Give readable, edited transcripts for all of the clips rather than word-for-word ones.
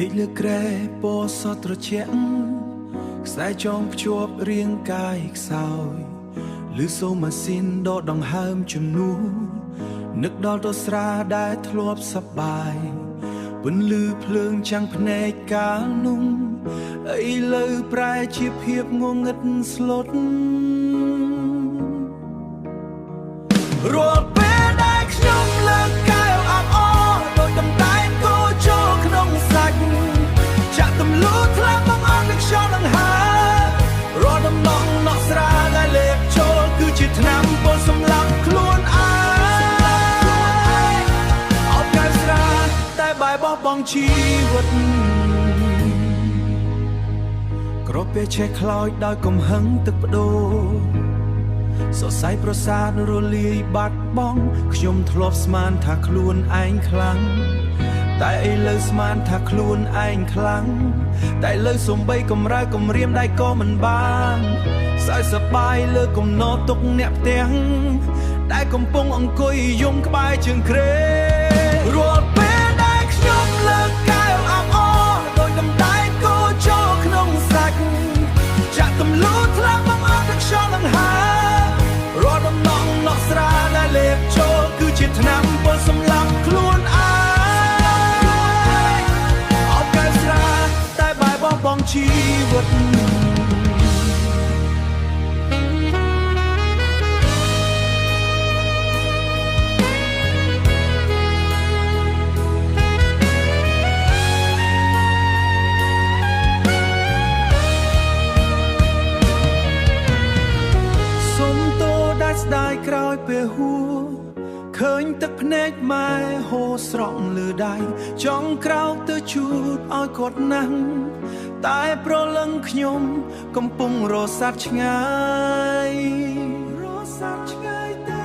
កលើក្រែពណ៌សត្រជាក់ខ្សែចងភ្ជាប់រាងកាយខ្សោយឬសូម៉ាស៊ីនដកដង្ហើមជំនួសនឹកដល់ទៅស្រាដែលធ្លាប់សប្បាយពន្លឺភ្លើងចាំងភ្នែកកាលនោះឥឡូវប្រែជាភាពងងឹតស្លុតរាល់ពេលដែលខ្ញុំលើកកែវអាប់អរដោយដំតែងគោចូលក្នុងសាច់ចាក់ទម្លូថ្លាបងអត់នឹងខ្យល់ដង្ហើមរាល់ដំណងណក់ស្រាដែលលេបចូលគឺជាថ្នាំពណ៌សម្លាប់ខ្លួនឯងអត់កែវស្រាតែបែបបោះបង់ជីវិតក្រពះឆេះខ្លោចដោយកំហឹងទឹកបដូរសរសៃប្រសាទរលាយបាត់បង់ខ្ញុំធ្លាប់ស្មានថាខ្លួនឯងខ្លាំងតែឥឡូវស្មានថាខ្លួនឯងខ្លាំងតែឥឡូវសំបីកំរើកំរៀមដៃក៏មិនបានសើចសប្បាយលើកំណត់ទុកអ្នកផ្ទះដែលកំពុងអង្គុយយំក្បែរជើងគ្រែរាល់ពេលដែលខ្ញុំលើកកែវអាប់អរដោយដំតែងគោចូលក្នុងសាច់ចាក់ទម្លូថ្លាបងអត់នឹងខ្យល់ដង្ហើមរាល់ដំណងណក់ស្រាដែលលេបចូលគឺជាថ្នាំពណ៌សម្លាប់ខ្លួនឯងអត់កែវស្រាតែបែបបោះបង់ជីវិតស្ដាយក្រោយពេលហួរឃើញទឹកភ្នែកម៉ែហូរស្រក់លើដៃចង់ក្រោកទៅជូតឲ្យគាត់ណាស់តែប្រលឹងខ្ញុំកំពុងរសាត់ឆ្ងាយទេ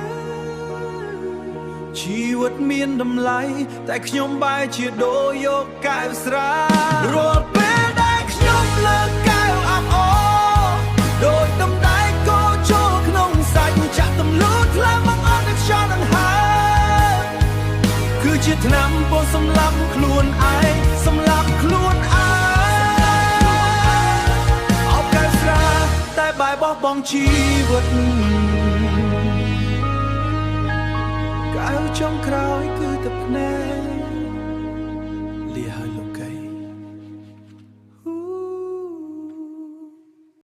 ជីវិតមានតម្លៃតែខ្ញុំបែរជាដូរយកកែវស្រារាល់ពេលដែលខ្ញុំលើកកែវអាប់អរដោយដំតែងគោចូលក្នុងសាច់ចាក់ទម្លូថ្លាមកអត់នឹងខ្យល់ដង្ហើមគឺជាថ្នាំពណ៌សម្លាប់ខ្លួនឯងសម្លាប់ខ្លួនឯងអបកែវស្រាតែបែបបោះបង់ជីវិតកែវចុងក្រោយគឺទឹកភ្នែក